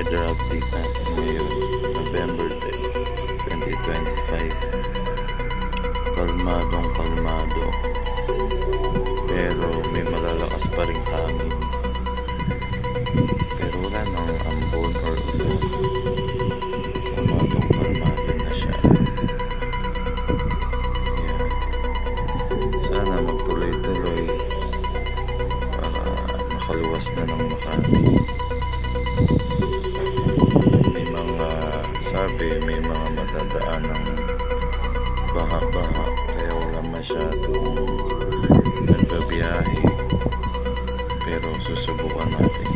federal ticket ngayon, November 10, 2025. Kalmado, pero may malalakas pa ring hangin, pero wala nang ambon or ulan. Kalmado na siya. Yan. Sana magtuloy-tuloy para makaluwas na ng Makati. May mga madadaan ng baha-baha, kaya wala masyadong nagbabiyahe, pero susubukan natin.